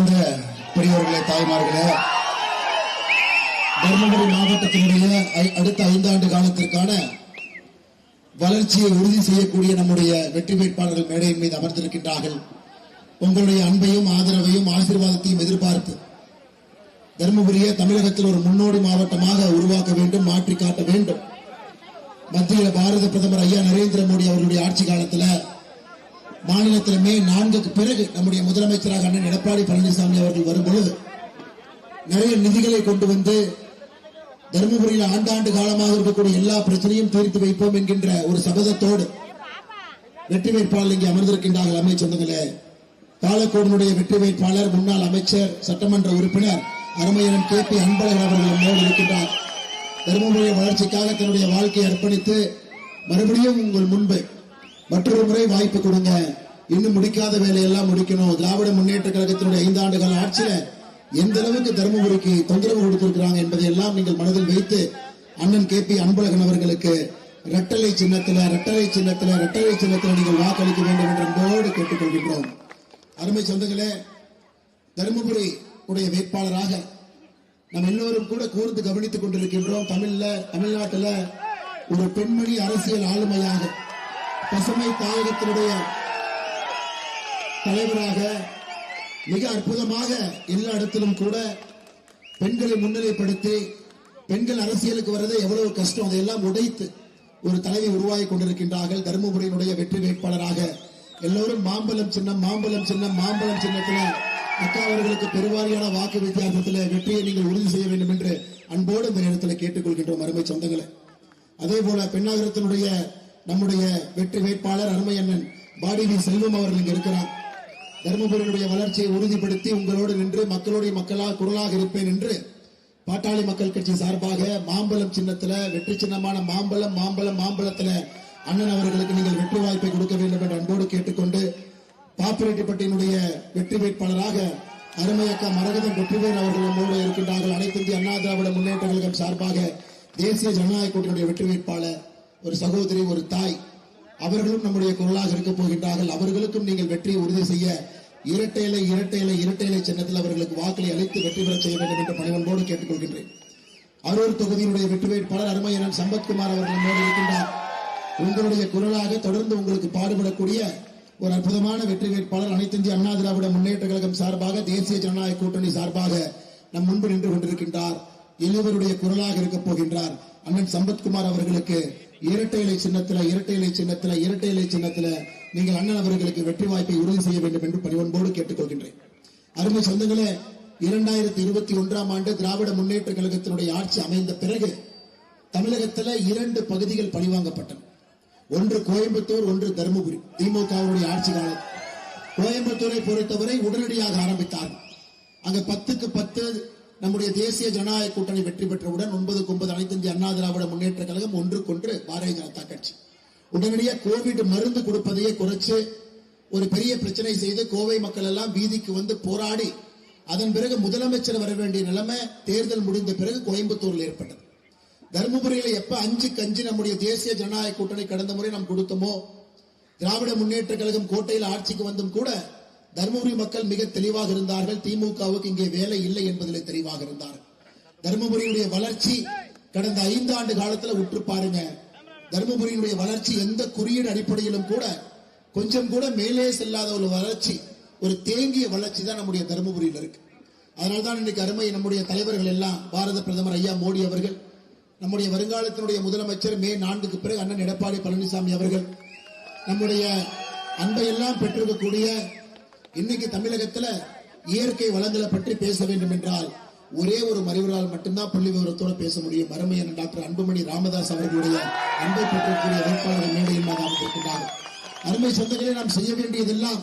அன்பார்ந்த பெரியவர்களே, தாய்மார்களே, தர்மபுரி மாவட்டத்தினுடைய அடுத்த 5 ஆண்டு காலத்திற்கான வளர்ச்சியை உறுதி செய்யக்கூடிய நம்முடைய வெற்றி வேட்பாளர்கள் மேடையின் மீது அமர்ந்திருக்கின்றார்கள். உங்களுடைய அன்பையும் ஆதரவையும் ஆசீர்வாதத்தையும் எதிர்பார்த்து தர்மபுரியை தமிழகத்தில் ஒரு முன்னோடி மாவட்டமாக உருவாக்க வேண்டும், மாற்றி காட்ட வேண்டும். மத்தியில் பாரத பிரதமர் ஐயா நரேந்திர மோடி அவர்களுடைய ஆட்சி காலத்தில் மாநிலத்தில் மே 4க்கு பிறகு நம்முடைய முதலமைச்சராக அண்ணன் எடப்பாடி பழனிசாமி அவர்கள் வரும்பொழுது நிறைய நிதிகளை கொண்டு வந்து தர்மபுரியில் ஆண்டாண்டு காலமாக இருக்கக்கூடிய எல்லா பிரச்சனையும் தீர்த்து வைப்போம் என்கின்ற ஒரு சபதத்தோடு வெற்றி வேட்பாளர் இங்கே அமர்ந்திருக்கின்றார்கள். அமைச்சர்களே, பாலக்கோடுடைய வெற்றி வேட்பாளர் முன்னாள் அமைச்சர் சட்டமன்ற உறுப்பினர் அருமையன் KP அன்பழகன் அவர்கள் நம்மோடு இருக்கின்றார். தர்மபுரிய வளர்ச்சிக்காக தன்னுடைய வாழ்க்கையை அர்ப்பணித்து மறுபடியும் உங்கள் முன்பு மற்றொரு முறை வாய்ப்பு கொடுங்க, இன்னும் முடிக்காத வேலையெல்லாம் முடிக்கணும். திராவிட முன்னேற்ற கழகத்தினுடைய 5 ஆண்டு கால ஆட்சியில எந்த அளவுக்கு தர்மபுரிக்கு தொந்தரவு கொடுத்திருக்கிறாங்க என்பதை எல்லாம் நீங்கள் மனதில் வைத்து அண்ணன் KP அன்பழகன் அவர்களுக்கு இரட்டலை சின்னத்தில் நீங்கள் வாக்களிக்க வேண்டும் என்று அன்போடு கேட்டுக்கொள்கின்றோம். அருமை சொந்தங்களே, தர்மபுரி உடைய வேட்பாளராக நாம் எல்லோரும் கூட கூர்ந்து கவனித்துக் கொண்டிருக்கின்றோம். தமிழ்நாட்டில் ஒரு பெண்மணி அரசியல் ஆளுமையாக, பசுமை தாயகத்தினுடைய தலைவராக மிக அற்புதமாக எல்லா இடத்திலும் கூட பெண்களை முன்னிலைப்படுத்தி பெண்கள் அரசியலுக்கு வரது எவ்வளவு கஷ்டம் அதையெல்லாம் உடைத்து ஒரு தலைவி உருவாகி கொண்டிருக்கின்றார்கள். தர்மபுரியினுடைய வெற்றி வேட்பாளராக எல்லோரும் மாம்பழம் சின்னத்தில் அக்கா அவர்களுக்கு பெருவாரியான வாக்கு வித்தியாசத்தில் வெற்றியை நீங்கள் உறுதி செய்ய வேண்டும் என்று அன்போடு இந்த நேரத்தில் கேட்டுக்கொள்கின்றோம். அருமை சொந்தங்களே, அதே போல பெண்ணாகரத்தினுடைய நம்முடைய வெற்றி வேட்பாளர் அருமை அண்ணன் பாடி செல்வம் அவர்கள் இங்கு இருக்கிறார். தர்மபுரியினுடைய வளர்ச்சியை உறுதிப்படுத்தி உங்களோடு நின்று மக்களுடைய மக்களாக குரலாக இருப்பேன் என்று பாட்டாளி மக்கள் கட்சி சார்பாக மாம்பழம் சின்னத்தில் வெற்றி சின்னமான மாம்பழத்தில் அண்ணன் அவர்களுக்கு நீங்கள் வெற்றி வாய்ப்பை கொடுக்க வேண்டும் என்று அன்போடு கேட்டுக்கொண்டு, பாப்பிரெட்டிப்பட்டியினுடைய வெற்றி வேட்பாளராக அருமையக்கா மரகதம் வெற்றிவேல் அவர்கள் நம்மோடு இருக்கின்றார்கள். அனைத்து இந்திய அண்ணா திராவிட முன்னேற்ற கழகம் சார்பாக தேசிய ஜனநாயக கூட்டணியுடைய வெற்றி வேட்பாளர் ஒரு சகோதரி, ஒரு தாய், அவர்களும் நம்முடைய குரலாக இருக்க போகின்றார்கள். அவர்களுக்கும் நீங்கள் வெற்றியை உறுதி செய்ய இரட்டை இலை சின்னத்தில் அவர்களுக்கு வாக்களை அளித்து வெற்றி பெற செய்ய வேண்டும் என்று பணிவன்போடு கேட்டுக்கொள்கின்றேன். அரூர் தொகுதியினுடைய வெற்றி வேட்பாளர் அருமையன் சம்பத்குமார் அவர்கள் நம்மோடு இருக்கின்றார். உங்களுடைய குரலாக தொடர்ந்து உங்களுக்கு பாடுபடக்கூடிய ஒரு அற்புதமான வெற்றி வேட்பாளர் அனைத்து இந்திய அண்ணா திராவிட முன்னேற்ற கழகம் சார்பாக தேசிய ஜனநாயக கூட்டணி சார்பாக நம் முன்பு நின்று கொண்டிருக்கின்றார். இளைவருடைய குரலாக இருக்க போகின்றார் அண்ணன் சம்பத்குமார் அவர்களுக்கு இரட்டை இலை சின்னத்தில் நீங்கள் அண்ணன் அவர்களுக்கு வெற்றி வாய்ப்பை உறுதி செய்ய வேண்டும் என்று பணிவன்போடு கேட்டுக்கொள்கின்றேன். அருமை சொந்தங்களே, 2021ஆம் ஆண்டு திராவிட முன்னேற்ற கழகத்தினுடைய ஆட்சி அமைந்த பிறகு தமிழகத்தில் 2 பகுதிகள் பழிவாங்கப்பட்டன. ஒன்று கோயம்புத்தூர், ஒன்று தர்மபுரி. திமுகவுடைய ஆட்சி காலம் கோயம்புத்தூரை பொறுத்தவரை உடனடியாக ஆரம்பித்தார்கள். அங்க 10க்கு 10 நம்முடைய தேசிய ஜனநாயக கூட்டணி வெற்றி பெற்றவுடன் 9க்கு 9 அனைத்து இந்திய அண்ணா திராவிட முன்னேற்ற கழகம் ஒன்றுக்கொன்று பாரதிய ஜனதா கட்சி உடனடியாக கோவிட் மருந்து கொடுப்பதையே குறைச்சு ஒரு பெரிய பிரச்சனை செய்து கோவை மக்கள் எல்லாம் வீதிக்கு வந்து போராடி அதன் பிறகு முதலமைச்சர் வர வேண்டிய நிலைமை தேர்தல் முடிந்த பிறகு கோயம்புத்தூரில் ஏற்பட்டது. தர்மபுரியில எப்ப 5க்கு 5 நம்முடைய தேசிய ஜனநாயக கூட்டணி கடந்த முறை நாம் கொடுத்தோமோ, திராவிட முன்னேற்ற கழகம் கோட்டையில் ஆட்சிக்கு வந்தும் கூட தர்மபுரி மக்கள் மிக தெளிவாக இருந்தார்கள். திமுகவுக்கு இங்கே வேலை இல்லை என்பதில் தெளிவாக இருந்தார்கள். தர்மபுரியுடைய வளர்ச்சி கடந்த 5 ஆண்டு காலத்தில் உற்று பாருங்க. தர்மபுரியினுடைய வளர்ச்சி எந்த குறியீடு அடிப்படையிலும் கூட கொஞ்சம் கூட மேலே செல்லாத ஒரு வளர்ச்சி, ஒரு தேங்கிய வளர்ச்சி தான் நம்முடைய தர்மபுரியில் இருக்கு. அதனால்தான் இன்னைக்கு அருமை நம்முடைய தலைவர்கள் எல்லாம் பாரத பிரதமர் ஐயா மோடி அவர்கள், நம்முடைய வருங்காலத்தினுடைய முதலமைச்சர் மே 4க்கு பிறகு அண்ணன் எடப்பாடி பழனிசாமி அவர்கள் நம்முடைய அன்பையெல்லாம் பெற்றிருக்கக்கூடிய இன்னைக்கு தமிழகத்துல இயற்கை வளங்களை பற்றி பேச வேண்டும் என்றால் ஒரே ஒரு மறைவரால் மட்டும்தான் புள்ளி விவரத்தோடு பேச முடியும். அருமையான டாக்டர் அன்புமணி ராமதாஸ் அவர்களுடைய அன்பை பெற்றக்கூடிய வேட்பாளர் மேடையில் அமைந்திருக்கிறார்கள். அருமை சொந்தங்களை நாம் செய்ய வேண்டியதெல்லாம்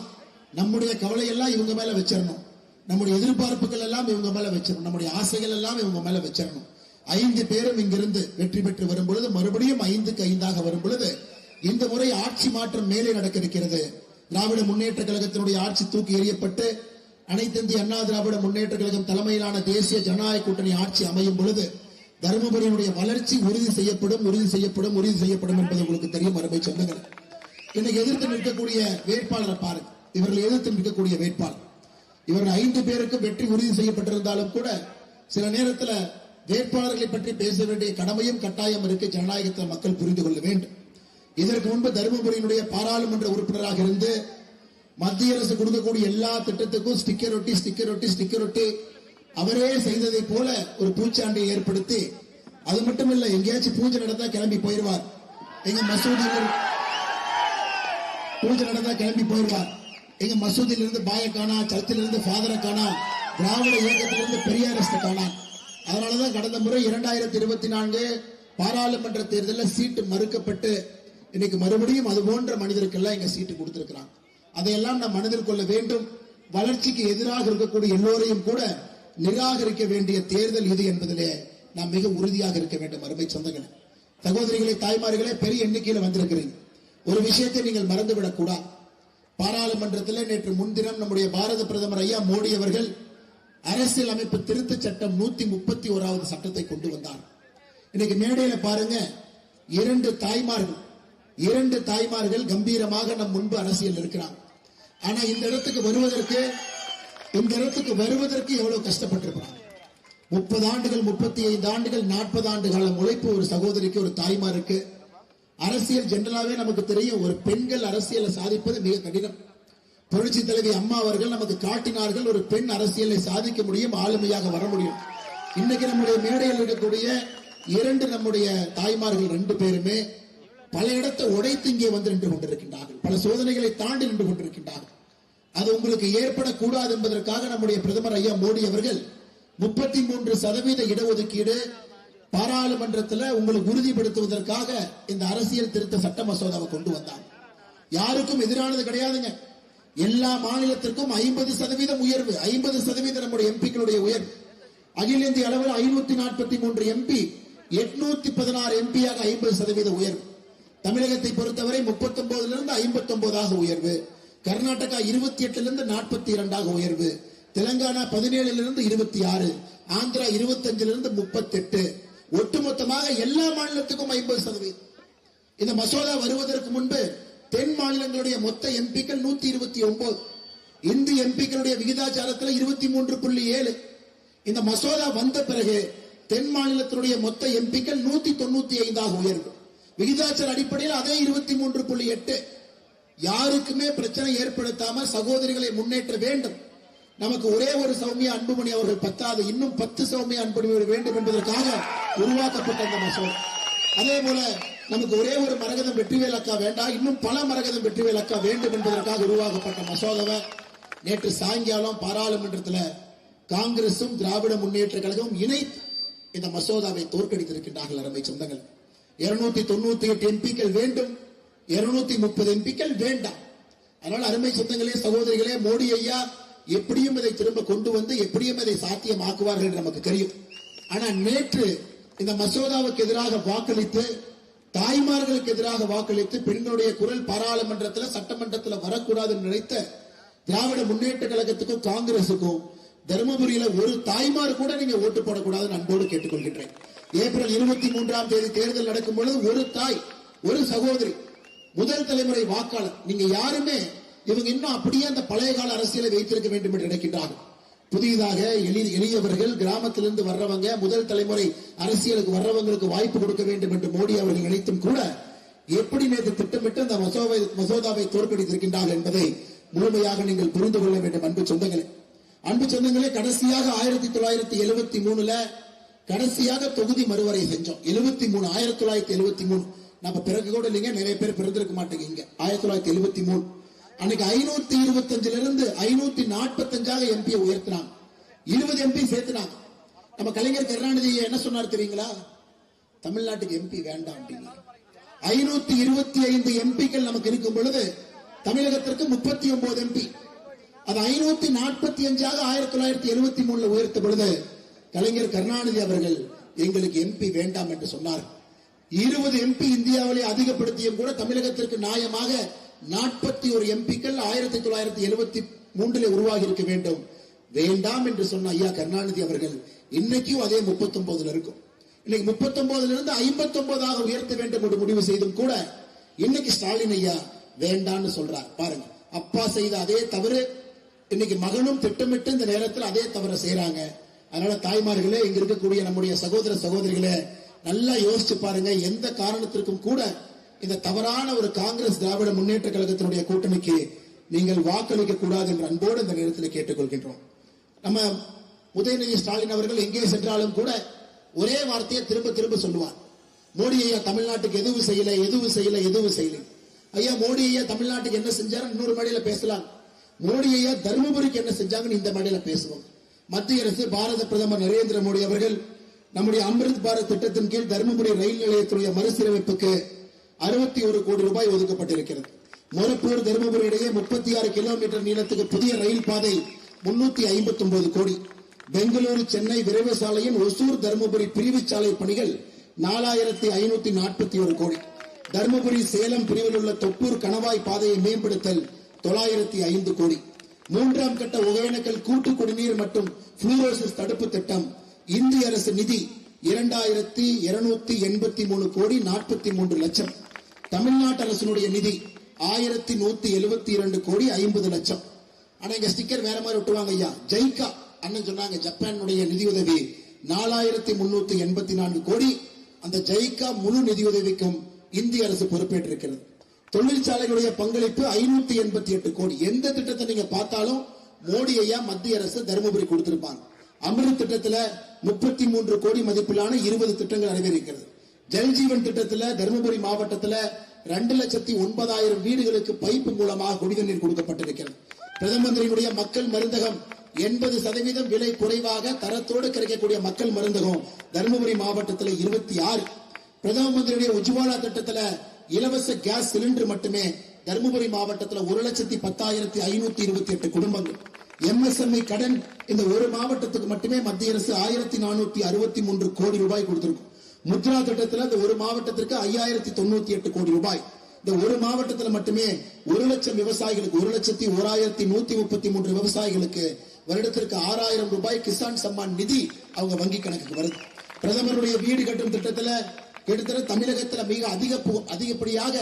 நம்முடைய கவலை எல்லாம் இவங்க மேல வச்சிடணும், நம்முடைய எதிர்பார்ப்புகள் எல்லாம் இவங்க மேல வச்சிடணும், நம்முடைய ஆசைகள் எல்லாம் இவங்க மேல வச்சிடணும். 5 பேரும் இங்கிருந்து வெற்றி பெற்று வரும் பொழுது மறுபடியும் 5க்கு 5 வரும் பொழுது இந்த முறை ஆட்சி மாற்றம் மேலே நடக்க இருக்கிறது. திராவிட முன்னேற்ற கழகத்தினுடைய ஆட்சி தூக்கி எறியப்பட்டு அனைத்து இந்திய அண்ணா திராவிட முன்னேற்ற கழகம் தலைமையிலான தேசிய ஜனநாயக கூட்டணி ஆட்சி அமையும் பொழுது தர்மபுரியினுடைய வளர்ச்சி உறுதி செய்யப்படும் என்பது உங்களுக்கு தெரியும். அருமை சொந்தங்கள், இன்னைக்கு எதிர்த்து நிற்கக்கூடிய வேட்பாளரை பாருங்க. இவர்கள் எதிர்த்து நிற்கக்கூடிய வேட்பாளர் இவர்கள் 5 பேருக்கு வெற்றி உறுதி செய்யப்பட்டிருந்தாலும் கூட சில நேரத்தில் வேட்பாளர்களை பற்றி பேச வேண்டிய கடமையும் கட்டாயம் இருக்கு. ஜனநாயகத்தில் மக்கள் புரிந்து கொள்ள வேண்டும். இதற்கு முன்பு தருமபுரியினுடைய பாராளுமன்ற உறுப்பினராக இருந்து மத்திய அரசு கொடுக்கக்கூடிய எல்லா திட்டத்துக்கும் ஸ்டிக்கர் ஒட்டி அவரே செய்ததை போல ஒரு பூச்சாண்டியை ஏற்படுத்தி, அது மட்டும் இல்ல, எங்கேயாச்சும் பூஜை நடந்தா கிளம்பி போயிருவார். எங்க மசூதியில் பூஜை நடந்தா கிளம்பி போயிருவார். எங்க மசூதியில இருந்து பாய காணா, சர்ச்சில் இருந்து ஃபாதரை காணா, திராவிட இயக்கத்திலிருந்து பெரியாரிஸ்ட காணா. அதனாலதான் கடந்த முறை 2024 பாராளுமன்ற தேர்தலில் சீட்டு மறுக்கப்பட்டு இன்னைக்கு மறுபடியும் அது போன்ற மனிதருக்கெல்லாம் இங்க சீட்டு கொடுத்திருக்கிறாங்க. அதையெல்லாம் நாம் மனதில் கொள்ள வேண்டும். வளர்ச்சிக்கு எதிராக இருக்கக்கூடிய எல்லோரையும் கூட நிராகரிக்க வேண்டிய தேர்தல் இது என்பதிலே நாம் மிக உறுதியாக இருக்க வேண்டும். அருமை சொந்தங்களே, சகோதரிகளே, தாய்மார்களே, பெரிய எண்ணிக்கையில் வந்திருக்கிறீங்க. ஒரு விஷயத்தை நீங்கள் மறந்துவிடக் கூடாது. பாராளுமன்றத்தில் நேற்று முன்தினம் நம்முடைய பாரத பிரதமர் ஐயா மோடி அவர்கள் அரசியல் அமைப்பு திருத்த சட்டம் 131வது சட்டத்தை கொண்டு வந்தார். இன்னைக்கு மேடையில பாருங்க, 2 தாய்மார்கள் கம்பீரமாக நம் முன்பு அரசியல் இருக்கிறாங்க. ஆனா இந்த இடத்துக்கு வருவதற்கு எவ்வளவு கஷ்டப்பட்டிருக்கிறாங்க. 30 ஆண்டுகள், 35 ஆண்டுகள், 40 ஆண்டு காலம் உழைப்பு ஒரு சகோதரிக்கு, ஒரு தாய்மாருக்கு. அரசியல் ஜெனரலாவே நமக்கு தெரியும், ஒரு பெண்கள் அரசியலை சாதிப்பது மிக கடினம். புரட்சி தலைவி அம்மா அவர்கள் நமக்கு காட்டினார்கள், ஒரு பெண் அரசியலை சாதிக்க முடியும், ஆளுமையாக வர முடியும். இன்னைக்கு நம்முடைய மேடையில் இருக்கக்கூடிய 2 நம்முடைய தாய்மார்கள் 2 பேருமே பல இடத்தை உடைத்து இங்கே வந்து நின்று கொண்டிருக்கின்றார்கள். பல சோதனைகளை தாண்டி நின்று கொண்டிருக்கின்றார்கள். அது உங்களுக்கு ஏற்படக்கூடாது என்பதற்காக நம்முடைய பிரதமர் ஐயா மோடி அவர்கள் 33% இடஒதுக்கீடு பாராளுமன்றத்தில் உங்களுக்கு உறுதிப்படுத்துவதற்காக இந்த அரசியல் திருத்த சட்ட மசோதாவை கொண்டு வந்தாங்க. யாருக்கும் எதிரானது கிடையாதுங்க. எல்லா மாநிலத்திற்கும் 50% உயர்வு, 50% நம்முடைய எம்பிக்களுடைய உயர்வு. அகில இந்திய அளவில் 543 எம்பி, 816 எம்பியாக 50% உயர்வு. தமிழகத்தை பொறுத்தவரை 39 59 உயர்வு. கர்நாடகா 28 42 உயர்வு. தெலங்கானா 17 26, ஆந்திரா 25 38. ஒட்டுமொத்தமாக எல்லா மாநிலத்துக்கும் 50%. இந்த மசோதா வருவதற்கு முன்பு தென் மாநிலங்களுடைய மொத்த எம்பிக்கள் 129, இந்திய எம்பிக்களுடைய விகிதாச்சாரத்தில் 23.7. இந்த மசோதா வந்த பிறகு தென் மாநிலத்தினுடைய மொத்த எம்பிக்கள் 195 உயர்வு. விகிதாச்சார அடிப்படையில் அதே 23.8. யாருக்குமே பிரச்சனை ஏற்படுத்தாம சகோதரிகளை முன்னேற்ற வேண்டும். நமக்கு ஒரே ஒரு சௌமியா அன்புமணி அவர்கள் பத்தாது, இன்னும் 10 சௌமியா அன்புமணி வேண்டும் என்பதற்காக உருவாக்கப்பட்ட இந்த மசோதா. அதே போல நமக்கு ஒரே ஒரு மரகதம் வெற்றிவேல் அக்கா வேண்டாம், இன்னும் பல மரகதம் வெற்றிவேல் அக்கா வேண்டும் என்பதற்காக உருவாக்கப்பட்ட மசோதாவை நேற்று சாயங்காலம் பாராளுமன்றத்தில் காங்கிரசும் திராவிட முன்னேற்ற கழகமும் இணைத்து இந்த மசோதாவை தோற்கடித்திருக்கின்றார்கள். அருமை சொந்தங்கள், 298 எம்பிக்கள் வேண்டும், 230 எம்பிக்கள் வேண்டாம். அதனால அருமை சொந்தங்களே, சகோதரிகளே, மோடி ஐயா எப்படியும் இதை திரும்ப கொண்டு வந்து எப்படியும் இதை சாத்தியமாக்குவார்கள் என்று நமக்கு தெரியும். ஆனா நேற்று இந்த மசோதாவுக்கு எதிராக வாக்களித்து, தாய்மார்களுக்கு எதிராக வாக்களித்து, பெண்களுடைய குரல் பாராளுமன்றத்தில் சட்டமன்றத்தில் வரக்கூடாது என்று நினைத்த திராவிட முன்னேற்ற கழகத்துக்கும் காங்கிரசுக்கும் தருமபுரியில ஒரு தாய்மார் கூட நீங்க ஓட்டு போடக்கூடாதுன்னு அன்போடு கேட்டுக்கொள்கின்றேன். ஏப்ரல் 23ஆம் தேதி தேர்தல் நடக்கும் பொழுது ஒரு தாய், ஒரு சகோதரி, முதல் தலைமுறை வாக்காளர், நீங்க யாருமே இவங்க இன்னும் அப்படியே அந்த பழைய கால அரசியலை வைத்திருக்க வேண்டும் என்று நினைக்கின்றார்கள். புதிதாக எளியவர்கள், கிராமத்திலிருந்து வர்றவங்க, முதல் தலைமுறை அரசியலுக்கு வர்றவங்களுக்கு வாய்ப்பு கொடுக்க வேண்டும் என்று மோடி அவர்கள் நினைத்தும் கூட எப்படி நேற்று திட்டமிட்டு அந்த மசோதாவை தோற்கடித்திருக்கின்றார்கள் என்பதை முழுமையாக நீங்கள் புரிந்து கொள்ள வேண்டும். அன்பு சொந்தங்களே, கடைசியாக 1973 கடைசியாக தொகுதி மறுவரை செஞ்சோம். 1973 நம்ம பிறகு கூட இல்லைங்க, நிறைய பேர் பிறந்திருக்க மாட்டேங்க. இங்க 1973 அன்னைக்கு 525 545 எம்பி உயர்த்தினாங்க, 20 எம்பி சேர்த்தினாங்க. நம்ம கலைஞர் கருணாநிதி என்ன சொன்னார் தெரியுங்களா? தமிழ்நாட்டுக்கு எம்பி வேண்டாம் அப்படின்னு. 525 எம்பிக்கள் நமக்கு இருக்கும் பொழுது தமிழகத்திற்கு 39 எம்பி, அது 545 1973 உயர்த்த பொழுது கலைஞர் கருணாநிதி அவர்கள் எங்களுக்கு எம்பி வேண்டாம் என்று சொன்னார். 20 எம்பி இந்தியாவிலே அதிகப்படுத்தியும் கூட தமிழகத்திற்கு நியாயமாக 41 எம்பிக்கள் 1973 உருவாகி இருக்க வேண்டும். வேண்டாம் என்று சொன்ன ஐயா கருணாநிதி அவர்கள் இன்னைக்கும் அதே 39 இருக்கும். இன்னைக்கு 39 59 உயர்த்த வேண்டும் என்று முடிவு செய்தும் கூட இன்னைக்கு ஸ்டாலின் ஐயா வேண்டான்னு சொல்றார். பாருங்க, அப்பா செய்த அதே தவறு இன்னைக்கு மகனும் திட்டமிட்டு இந்த நேரத்தில் அதே தவற செய்யறாங்க. அதனால தாய்மார்களே, இங்க இருக்கக்கூடிய நம்முடைய சகோதர சகோதரிகளே, நல்லா யோசிச்சு பாருங்க. எந்த காரணத்திற்கும் கூட இந்த தவறான ஒரு காங்கிரஸ் திராவிட முன்னேற்ற கழகத்தினுடைய கூட்டணிக்கு நீங்கள் வாக்களிக்க கூடாது என்ற அன்போடு இந்த நேரத்தில் கேட்டுக்கொள்கின்றோம். நம்ம உதயநிதி ஸ்டாலின் அவர்கள் எங்கே சென்றாலும் கூட ஒரே வார்த்தையை திரும்ப திரும்ப சொல்லுவார். மோடி ஐயா தமிழ்நாட்டுக்கு எதுவும் செய்யல, எதுவும் செய்யல, எதுவும் செய்யல. ஐயா மோடி ஐயா தமிழ்நாட்டுக்கு என்ன செஞ்சாரு இன்னொரு மேடையில பேசலாம். மோடி ஐயா தருமபுரிக்கு என்ன செஞ்சாங்கன்னு இந்த மேடையில பேசுவோம். மத்திய அரசு, பாரத பிரதமர் நரேந்திர மோடி அவர்கள் நம்முடைய அமிர்த் பாரத் திட்டத்தின் கீழ் தருமபுரி ரயில் நிலையத்துடைய மறுசீரமைப்புக்கு 61 கோடி ரூபாய் ஒதுக்கப்பட்டிருக்கிறது. மொரப்பூர் தருமபுரி இடையே 36 கிலோமீட்டர் நீளத்துக்கு புதிய ரயில் பாதை 359 கோடி. பெங்களூரு சென்னை விரைவு சாலையின் ஒசூர் தருமபுரி பிரிவு சாலை பணிகள் 4541 கோடி. தருமபுரி சேலம் பிரிவில் உள்ள தொப்பூர் கணவாய் பாதையை மேம்படுத்தல் 905 கோடி. 3ஆம் கட்ட ஒகேனக்கல் கூட்டு குடிநீர் மற்றும் புளூரோசிஸ் தடுப்பு திட்டம் இந்திய அரசு நிதி 2283 கோடி 43 லட்சம். தமிழ்நாட்டு அரசினுடைய நிதி 1172 கோடி 50 லட்சம். ஆனா இங்க ஸ்டிக்கர் வேற மாதிரி விட்டுவாங்க ஐயா. ஜைகா அண்ணன் சொன்னாங்க ஜப்பானுடைய நிதியுதவி 4384 கோடி. அந்த ஜைகா முழு நிதியுதவிக்கும் இந்திய அரசு பொறுப்பேற்றிருக்கிறது. தொழிற்சாலைகளுடைய பங்களிப்பு 588 கோடி. எந்த திட்டத்தை நீங்க பார்த்தாலும் மோடி ஐயா மத்திய அரசு தருமபுரி கொடுத்திருப்பாங்க. அமிர்த் திட்டத்துல 33 கோடி மதிப்பிலான 20 திட்டங்கள் நிறைவேறிக்கிறது. ஜல்ஜீவன் திட்டத்துல தருமபுரி மாவட்டத்துல 2,09,000 வீடுகளுக்கு பைப்பு மூலமாக குடிநீர் கொடுக்கப்பட்டிருக்கிறது. பிரதம மந்திரியினுடைய மக்கள் மருந்தகம் 80% விலை குறைவாக தரத்தோடு கிடைக்கக்கூடிய மக்கள் மருந்தகம் தருமபுரி மாவட்டத்தில் 26. பிரதம மந்திரியுடைய உஜ்வாலா திட்டத்தில் இலவச கேஸ் சிலிண்டர் மட்டுமே தருமபுரி மாவட்டத்தில் 1,10,528 குடும்பங்கள். MSME கடன் இந்த ஒரு மாவட்டத்துக்கு மட்டுமே மத்திய அரசு 1463 கோடி ரூபாய் கொடுத்திருக்கும். முத்ரா திட்டத்தில் இந்த ஒரு மாவட்டத்திற்கு 5098 கோடி ரூபாய். இந்த ஒரு மாவட்டத்தில் மட்டுமே 1 லட்சம் விவசாயிகளுக்கு 1,01,133 விவசாயிகளுக்கு வருடத்திற்கு 6000 ரூபாய் கிசான் சம்மான் நிதி அவங்க வங்கி கணக்குக்கு வருது. பிரதமருடைய வீடு கட்டும் திட்டத்தில் கிட்டத்தட்ட தமிழகத்தில் மிக அதிகப்படியாக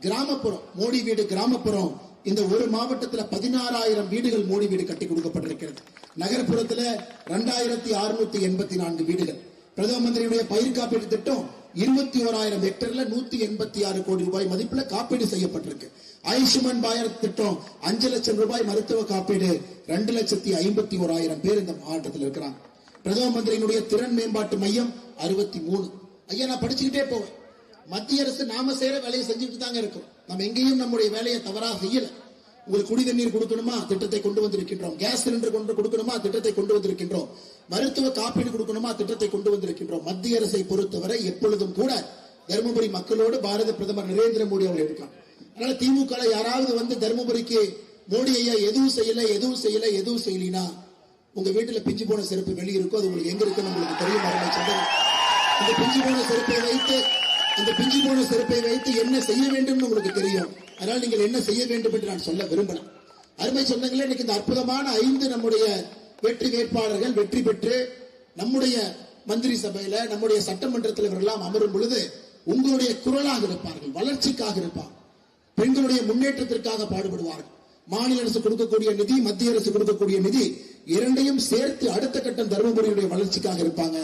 கிராமப்புறம் மோடி வீடு கிராமப்புறம் இந்த ஒரு மாவட்டத்தில் 16,000 வீடுகள் மோடி வீடு கட்டி கொடுக்கப்பட்டிருக்கிறது. நகர்ப்புறத்தில் 2,684 வீடுகள். பிரதம மந்திரியுடைய பயிர் காப்பீடு திட்டம் 21,000 ஹெக்டர்ல 186 கோடி ரூபாய் மதிப்புல காப்பீடு செய்யப்பட்டிருக்கு. ஆயுஷ்மான் பாரத் திட்டம் 5 லட்சம் ரூபாய் மருத்துவ காப்பீடு 2,51,000 பேர் இந்த மாவட்டத்தில் இருக்கிறாங்க. பிரதம மந்திரியினுடைய திறன் மேம்பாட்டு மையம் 63. ஐயா நான் படிச்சுக்கிட்டே போவேன். மத்திய அரசு நாம செய்யற வேலையை செஞ்சுட்டு தாங்க இருக்கிறோம். நம்ம எங்கேயும் நம்முடைய வேலையை தவறாக செய்யல. உங்களுக்கு குடி தண்ணீர் கொடுக்கணுமா திட்டத்தை கொண்டு வந்திருக்கின்றோம். கேஸ் சிலிண்டர் கொண்டு கொடுக்கணுமா திட்டத்தை கொண்டு வந்திருக்கின்றோம். மருத்துவ காப்பீடு கொடுக்கணுமா திட்டத்தை கொண்டு வந்திருக்கின்றோம். மத்திய அரசை பொறுத்தவரை எப்பொழுதும் கூட தருமபுரி மக்களோடு பாரத பிரதமர் நரேந்திர மோடி அவர்கள் இருக்கலாம். அதனால திமுக யாராவது வந்து தருமபுரிக்கு மோடி ஐயா எதுவும் செய்யல எதுவும் செய்யல எதுவும் செய்யலினா உங்க வீட்டுல பிஞ்சு போன செருப்பு வெளியே இருக்கும். அது உங்களுக்கு எங்க இருக்குன்னு உங்களுக்கு தெரியும். இந்த பிஞ்சு போன செருப்பை வைத்து என்ன செய்ய வேண்டும் உங்களுக்கு தெரியும். அதனால் நீங்கள் என்ன செய்ய வேண்டும் என்று நான் சொல்ல விரும்பல. அருமை சொந்தங்களே, இன்னைக்கு இந்த அற்புதமான 5 நம்முடைய வெற்றி வேட்பாளர்கள் வெற்றி பெற்று நம்முடைய மந்திரி சபையில நம்முடைய சட்டமன்றத்தில் இவரெல்லாம் அமரும் பொழுது உங்களுடைய குரலாக இருப்பார்கள், வளர்ச்சிக்காக இருப்பார்கள், பெண்களுடைய முன்னேற்றத்திற்காக பாடுபடுவார்கள். மாநில அரசு கொடுக்கக்கூடிய நிதி மத்திய அரசு கொடுக்கக்கூடிய நிதி இரண்டையும் சேர்த்து அடுத்த கட்டம் தருமபுரியுடைய வளர்ச்சிக்காக இருப்பாங்க.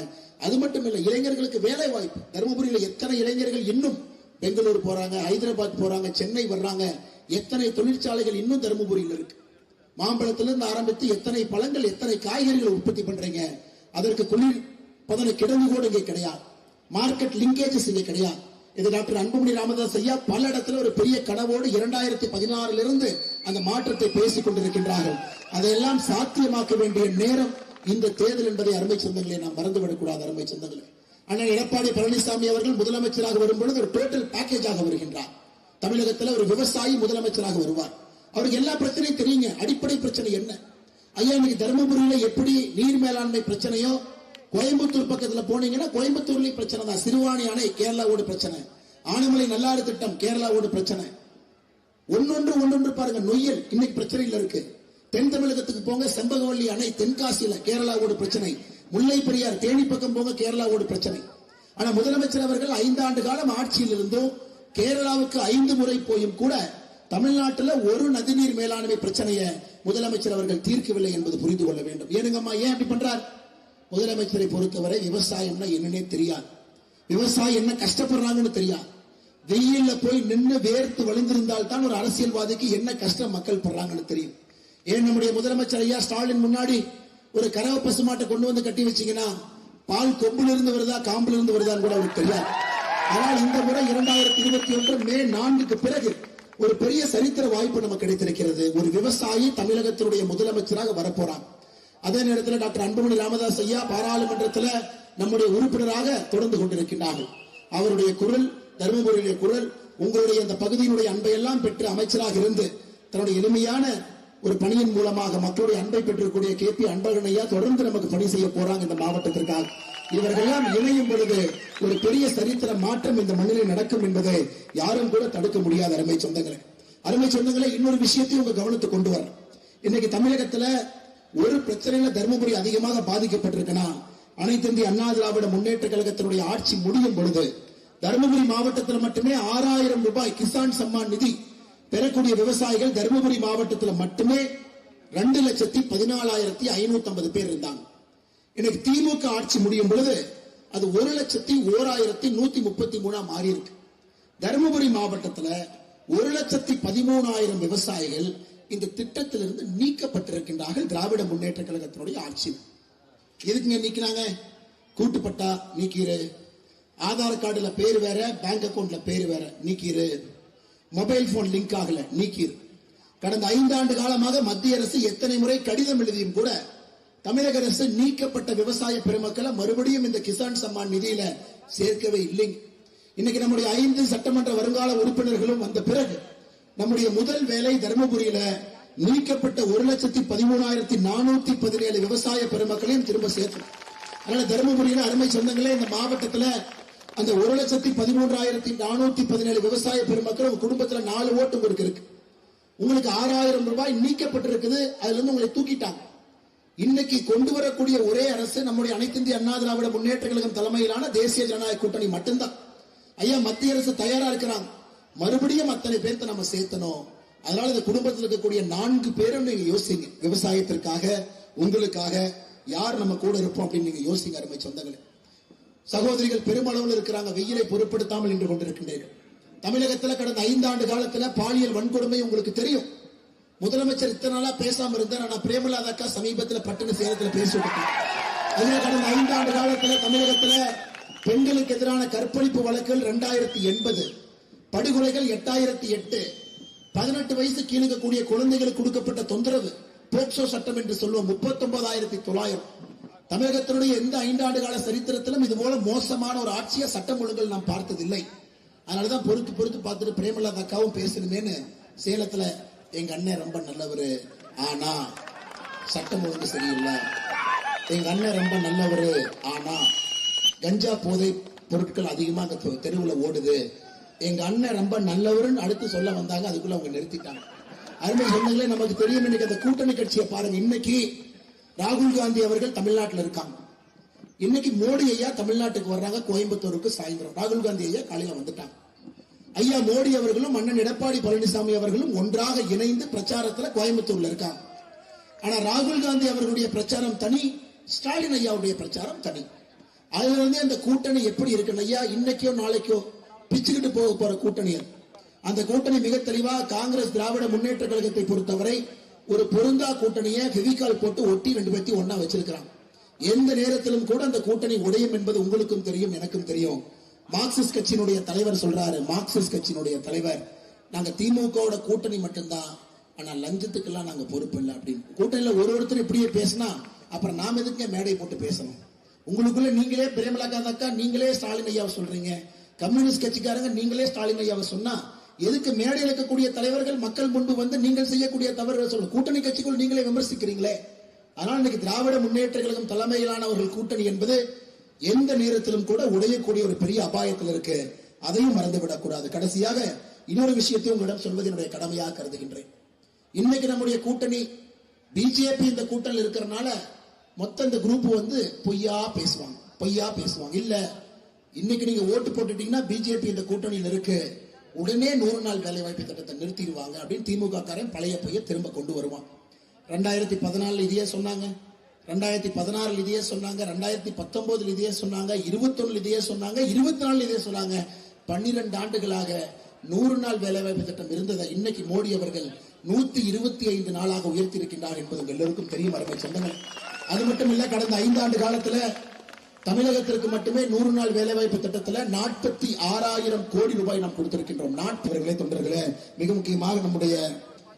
அது மட்டும் இல்ல, இளைஞர்களுக்கு வேலை வாய்ப்பு. தருமபுரியில எத்தனை இளைஞர்கள் இன்னும் பெங்களூர் போறாங்க, ஹைதராபாத் போறாங்க, சென்னை வர்றாங்க. எத்தனை தொழிற்சாலைகள் இன்னும் தருமபுரியில் இருக்கு. மாம்பழத்திலிருந்து ஆரம்பித்து எத்தனை பழங்கள் எத்தனை காய்கறிகள் உற்பத்தி பண்றீங்க. அதற்கு குளிர் பதன கிடங்கு கூட இங்கே கிடையாது. மார்க்கெட் லிங்கேஜஸ் இங்கே கிடையாது. இது டாக்டர் அன்புமணி ராமதாஸ் ஐயா பல இடத்துல ஒரு பெரிய கனவோடு 2016 இருந்து அந்த மாற்றத்தை பேசிக் கொண்டிருக்கின்றார்கள். அதையெல்லாம் சாத்தியமாக்க வேண்டிய நேரம் இந்த தேர்தல் என்பதை அருமை சொந்தங்களை நாம் மறந்துவிடக் கூடாது. அருமை சொந்தங்களை, அண்ணன் எடப்பாடி பழனிசாமி அவர்கள் முதலமைச்சராக வரும்பொழுது ஒரு டோட்டல் பேக்கேஜாக வருகின்றார். தமிழகத்தில் ஒரு விவசாயி முதலமைச்சராக வருவார். அவருக்கு எல்லா பிரச்சனையும் தெரியுங்க. அடிப்படை பிரச்சனை என்ன ஐயா? இன்னைக்கு தருமபுரியில எப்படி நீர் மேலாண்மை பிரச்சனையோ, கோயம்புத்தூர் பக்கத்துல போனீங்கன்னா கோயம்புத்தூர்லயும் பிரச்சனை தான். சிறுவாணி அணை கேரளாவோட பிரச்சனை, ஆனமலை நல்லாறு திட்டம் கேரளாவோட பிரச்சனை. ஒன்னொன்று பாருங்க. நொய்யல் இன்னைக்கு பிரச்சனையில் இருக்கு. தென் தமிழகத்துக்கு போங்க, செம்பகவல்லி அணை தென்காசியில கேரளாவோட பிரச்சனை. முல்லை பெரியார் தேனி பக்கம் போங்க, கேரளாவோட பிரச்சனை. ஆனா முதலமைச்சர் அவர்கள் 5 ஆண்டு காலம் ஆட்சியில் இருந்தும் கேரளாவுக்கு 5 முறை போயும் கூட தமிழ்நாட்டில் ஒரு நதிநீர் மேலாண்மை பிரச்சனையை முதலமைச்சர் அவர்கள் தீர்க்கவில்லை என்பது புரிந்து கொள்ள வேண்டும். ஏனுங்கம்மா ஏன் அப்படி பண்றார்? முதலமைச்சரை பொறுத்தவரை விவசாயம்னா என்னன்னே தெரியாது, விவசாயம் என்ன கஷ்டப்படுறாங்கன்னு தெரியாது. வெயில்ல போய் நின்று வேர்த்து வழிந்திருந்தால் தான் ஒரு அரசியல்வாதிக்கு என்ன கஷ்டம் மக்கள் படுறாங்கன்னு தெரியும். ஏன் நம்முடைய முதலமைச்சர் ஐயா ஸ்டாலின் முன்னாடி ஒரு கறவை பசுமாட்டை கொண்டு வந்து கட்டி வச்சீங்கன்னா பால் கொம்புல இருந்து வருதா காம்புல இருந்து வருதான்னு கூட அவருக்கு தெரியாது. ஆனால் இந்த முறை 2021 மே 4க்கு பிறகு ஒரு பெரிய சரித்திர வாய்ப்பு நமக்கு கிடைத்திருக்கிறது. ஒரு விவசாயி தமிழகத்தினுடைய முதலமைச்சராக வரப்போறாங்க. அதே நேரத்தில் டாக்டர் அன்புமணி ராமதாஸ் ஐயா பாராளுமன்றத்தில் நம்முடைய உறுப்பினராக தொடர்ந்து கொண்டிருக்கின்றார்கள். அவருடைய குரல், தருமபுரியுடைய குரல், உங்களுடைய இந்த பகுதியினுடைய அன்பை எல்லாம் பெற்று அமைச்சராக இருந்து தன்னுடைய எளிமையான ஒரு பணியின் மூலமாக மக்களுடைய அன்பை பெற்றிருக்கூடிய KP அன்பழகன் ஐயா தொடர்ந்து நமக்கு பணி செய்ய போறாங்க இந்த மாவட்டத்திற்காக. இவர்களெல்லாம் இணையும் பொழுது ஒரு பெரிய சரித்திர மாற்றம் இந்த மண்ணில் நடக்கும் என்பதை யாரும் கூட தடுக்க முடியாத அருமை சொந்தங்களே, இன்னொரு விஷயத்தையும் உங்க கவனத்துக்கு கொண்டு வர. இன்னைக்கு தமிழகத்துல ஒரு பிரச்சனையில தர்மபுரி அதிகமாக பாதிக்கப்பட்டிருக்குன்னா, அனைத்து இந்திய அண்ணா திராவிட முன்னேற்ற கழகத்தினுடைய ஆட்சி முடியும் பொழுது தர்மபுரி மாவட்டத்தில் மட்டுமே 6000 ரூபாய் கிசான் சம்மான் நிதி பெறக்கூடிய விவசாயிகள் தர்மபுரி மாவட்டத்தில் மட்டுமே 2,14,550 பேர் இருந்தாங்க. இன்னைக்கு திமுக ஆட்சி முடியும் பொழுது அது 1,01,133 மாறி இருக்கு. தருமபுரி மாவட்டத்தில் 1,13,000 விவசாயிகள் இந்த திட்டத்திலிருந்து நீக்கப்பட்டிருக்கின்றார்கள் திராவிட முன்னேற்ற கழகத்தினுடைய ஆட்சி. எதுக்குங்க நீக்கினாங்க? கூட்டுப்பட்டா நீக்கிரு, ஆதார் கார்டுல பேர் வேற, பேங்க் அக்கவுண்ட்ல பேர் வேற, நீக்கிரு, மொபைல் போன் லிங்க் ஆகல, நீக்கிரு. கடந்த 5 ஆண்டு காலமாக மத்திய அரசு எத்தனை முறை கடிதம் எழுதியும் கூட தமிழக அரசு நீக்கப்பட்ட விவசாய பெருமக்களை மறுபடியும் இந்த கிசான் சம்மான் நிதியில சேர்க்கவே இல்லைங்க. இன்னைக்கு நம்முடைய 5 சட்டமன்ற வருங்கால உறுப்பினர்களும் வந்த பிறகு நம்முடைய முதல் வேலை தர்மபுரியில நீக்கப்பட்ட 1,13,417 விவசாய பெருமக்களையும் திரும்ப சேர்க்கணும். அதனால தர்மபுரியில அருமை சொந்தங்களே, இந்த மாவட்டத்தில் அந்த 1,13,417 விவசாய பெருமக்கள் உங்க குடும்பத்துல 4 ஓட்டு உங்களுக்கு இருக்கு. உங்களுக்கு 6,000 ரூபாய் நீக்கப்பட்டிருக்குது, அதுல இருந்து உங்களை தூக்கிட்டாங்க. இன்னைக்கு கொண்டு வரக்கூடிய ஒரே அரசு நம்முடைய அனைத்து இந்திய அண்ணா திராவிட முன்னேற்ற கழகம் தலைமையிலான தேசிய ஜனநாயக கூட்டணி மட்டும்தான். ஐயா மத்திய அரசு தயாரா இருக்கிறாங்க, மறுபடியும் அத்தனை பேர்த்த நம்ம சேர்த்தணும். அதனால இந்த குடும்பத்தில் இருக்கக்கூடிய 4 பேரும் நீங்க யோசிங்க, விவசாயத்திற்காக உங்களுக்காக யார் நம்ம கூட இருப்போம் அப்படின்னு நீங்க யோசிங்க அருமை சொந்தங்களே. சகோதரிகள் பெருமளவில் இருக்கிறாங்க, வெயிலை பொருட்படுத்தாமல் நின்று கொண்டிருக்கின்றீர்கள். தமிழகத்தில் கடந்த 5 ஆண்டு காலத்துல பாலியல் வன்கொடுமை உங்களுக்கு தெரியும். முதலமைச்சர் இத்தனை நாளா பேசாம இருந்தார். ஆனா பிரேமலதா அக்கா சமீபத்தில் பட்டண சேலத்தில் பேசிவிட்டார். அதுல கடந்த 5 ஆண்டு காலத்துல தமிழகத்துல பெண்களுக்கு எதிரான கற்பழிப்பு வழக்குகள் 2080, படுகொலைகள் 8008, 18 வயசு கீழக்கூடிய குழந்தைகளுக்கு கொடுக்கப்பட்ட தொந்தரவு போக்சோ சட்டம் என்று சொல்லுவோம் 39,900. தமிழகத்தினுடைய எந்த 5 ஆண்டு கால சரித்திரத்திலும் இது போல மோசமான ஒரு ஆட்சியை சட்டம் ஒழுங்கல் நாம் பார்த்ததில்லை. அதனாலதான் பொறுத்து பார்த்துட்டு பிரேமலதா அக்காவும் பேசணுமேனு சேலத்துல எங்க அண்ணன் ரொம்ப நல்லவரு, ஆனா சட்டம் ஒழுங்கு சரியில்லை. எங்க அண்ணன் ரொம்ப நல்லவரு, ஆனா கஞ்சா போதை பொருட்கள் அதிகமாக தெருவில் ஓடுது. எங்க அண்ணன் ரொம்ப நல்லவருன்னு அடுத்து சொல்ல வந்தாங்க, அதுக்குள்ள அவங்க நிறுத்திட்டாங்க. அருமை சொந்தங்களே, நமக்கு தெரியும் இன்னைக்கு அந்த கூட்டணி கட்சியை பாருங்க. இன்னைக்கு ராகுல் காந்தி அவர்கள் தமிழ்நாட்டில் இருக்காங்க. இன்னைக்கு மோடி ஐயா தமிழ்நாட்டுக்கு வர்றாங்க, கோயம்புத்தூருக்கு சாயந்தரம். ராகுல் காந்தி ஐயா காலையில வந்துட்டாங்க. ஐயா மோடி அவர்களும் அண்ணன் எடப்பாடி பழனிசாமி அவர்களும் ஒன்றாக இணைந்து பிரச்சாரத்துல கோயம்புத்தூர்ல இருக்காங்க. ஆனா ராகுல் காந்தி அவர்களுடைய பிரச்சாரம் தனி, ஸ்டாலின் ஐயாவுடைய பிரச்சாரம் தனி. அதுல இருந்து அந்த கூட்டணி எப்படி இருக்கு ஐயா, இன்னைக்கோ நாளைக்கோ பிச்சுக்கிட்டு போக போற கூட்டணி. அந்த கூட்டணி மிக தெளிவா காங்கிரஸ் திராவிட முன்னேற்ற கழகத்தை பொறுத்தவரை ஒரு பொருந்தா கூட்டணியை ஃபெவிகால் போட்டு ஒட்டி 2 பேர்த்தையும் ஒன்னா வச்சிருக்கிறாங்க. எந்த நேரத்திலும் கூட அந்த கூட்டணி உடையும் என்பது உங்களுக்கும் தெரியும், எனக்கும் தெரியும். மார்க்சிஸ்ட் கட்சியினுடைய தலைவர் சொல்றாரு, மார்க்சிஸ்ட் கட்சியினுடைய தலைவர், நாங்க திமுகவோட கூட்டணி மட்டும்தான், ஆனா லஞ்சத்துக்கெல்லாம் நாங்க பொறுப்பு இல்லை அப்படின்னு. கூட்டணியில ஒருத்தர் இப்படியே பேசினா அப்புறம் நாம எதுக்கு மேடை போட்டு பேசணும்? உங்களுக்குள்ள நீங்களே பிரேமலதா நீங்களே ஸ்டாலின் ஐயாவை சொல்றீங்க, கம்யூனிஸ்ட் கட்சிக்காரங்க நீங்களே ஸ்டாலின் ஐயாவை சொன்னா எதுக்கு மேடையில் இருக்கக்கூடிய தலைவர்கள் மக்கள் முன்பு வந்து நீங்கள் செய்யக்கூடிய தவறுகள் சொல்ல? கூட்டணி கட்சிக்குள் நீங்களே விமர்சிக்கிறீங்களே. அதனால இன்னைக்கு திராவிட முன்னேற்ற கழகம் தலைமையிலானவர்கள் கூட்டணி என்பது எந்த நேரத்திலும் கூட உடையக்கூடிய ஒரு பெரிய அபாயத்தில் இருக்கு. அதையும் மறந்துவிடக் கூடாது. கடைசியாக இன்னொரு விஷயத்தையும் உங்களிடம் சொல்வது என்னுடைய கடமையாக கருதுகின்றேன். இன்னைக்கு நம்முடைய கூட்டணி பிஜேபி இந்த கூட்டணியில் இருக்கிறனால மொத்த இந்த குரூப் வந்து பொய்யா பேசுவாங்க. இல்ல, இன்னைக்கு நீங்க ஓட்டு போட்டுட்டீங்கன்னா பிஜேபி இந்த கூட்டணியில் இருக்கு, உடனே 100 நாள் வேலை வாய்ப்பு திட்டத்தை நிறுத்திடுவாங்க அப்படின்னு திமுக காரன் பழைய பொய்யை திரும்ப கொண்டு வருவான். 2014 இதையே சொன்னாங்க, 2016 இதையே சொன்னாங்க, 2019 இதையே சொன்னாங்க, 21 இதையே சொன்னாங்க, 24 இதே சொன்னாங்க. 12 ஆண்டுகளாக 100 நாள் வேலைவாய்ப்பு திட்டம் இருந்ததை இன்னைக்கு மோடி அவர்கள் 125 நாளாக உயர்த்தி இருக்கின்றார் என்பது உங்க எல்லோருக்கும் தெரியும் அருமை சொந்தங்கள். அது மட்டும் இல்ல, கடந்த 5 ஆண்டு காலத்துல தமிழகத்திற்கு மட்டுமே 100 நாள் வேலைவாய்ப்பு திட்டத்துல 46,000 கோடி ரூபாய் நாம் கொடுத்திருக்கின்றோம். நாட்பவர்களே, தொண்டர்களே, மிக முக்கியமாக நம்முடைய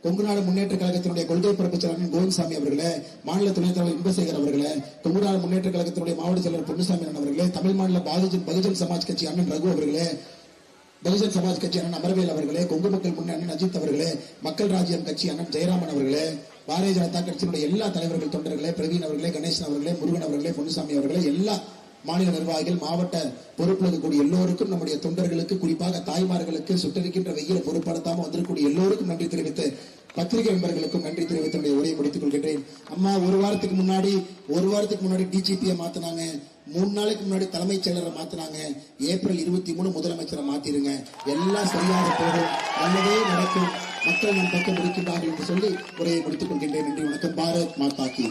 கொங்கு நாடு முன்னேற்ற கழகத்தினுடைய கொள்கை பரப்பு செயலாளர் கோவிந்தசாமி அவர்களே, மாநில துணைத் தலைவர் இன்பசேகர் அவர்களே, கொங்கு நாடு முன்னேற்ற கழகத்தினுடைய மாவட்ட செயலர் பொன்னுசாமி அவர்களே, தமிழ் மாநில பகுஜன் சமாஜ் கட்சி அண்ணன் ரகு அவர்களே, பகுஜன் சமாஜ் கட்சி அண்ணன் அமர்வேல் அவர்களே, கொங்கு மக்கள் முன்னே அண்ணன் அஜித் அவர்களே, மக்கள் ராஜ்யம் கட்சி அண்ணன் ஜெயராமன் அவர்களே, பாரதிய ஜனதா கட்சியினுடைய எல்லா தலைவர்கள் தொண்டர்களே, பிரவீன் அவர்களே, கணேசன் அவர்களே, முருகன் அவர்களே, பொன்னுசாமி அவர்களே, எல்லா மாநில நிர்வாகிகள், மாவட்ட பொறுப்பில் இருக்கக்கூடிய எல்லோருக்கும், நம்முடைய தொண்டர்களுக்கு, குறிப்பாக தாய்மார்களுக்கு, சுட்டரிக்கின்ற வெயில பொறுப்படுத்தாமல் வந்திருக்கக்கூடிய எல்லோருக்கும் நன்றி தெரிவித்து, பத்திரிகை நண்பர்களுக்கும் நன்றி தெரிவித்து உரையை முடித்துக் கொள்கின்றேன். அம்மா ஒரு வாரத்துக்கு முன்னாடி டிஜிபியை மாத்தினாங்க, 3 நாளைக்கு முன்னாடி தலைமைச் செயலரை மாத்தினாங்க, ஏப்ரல் 23 முதலமைச்சரை மாத்திருங்க, எல்லாம் சரியாக போகும், நல்லதே நடக்கும், மக்கள் நம் பக்கம் இருக்கின்றார்கள் என்று சொல்லி உரையை முடித்துக் கொள்கின்றேன். நன்றி, வணக்கம். பாரத் மாதா கி.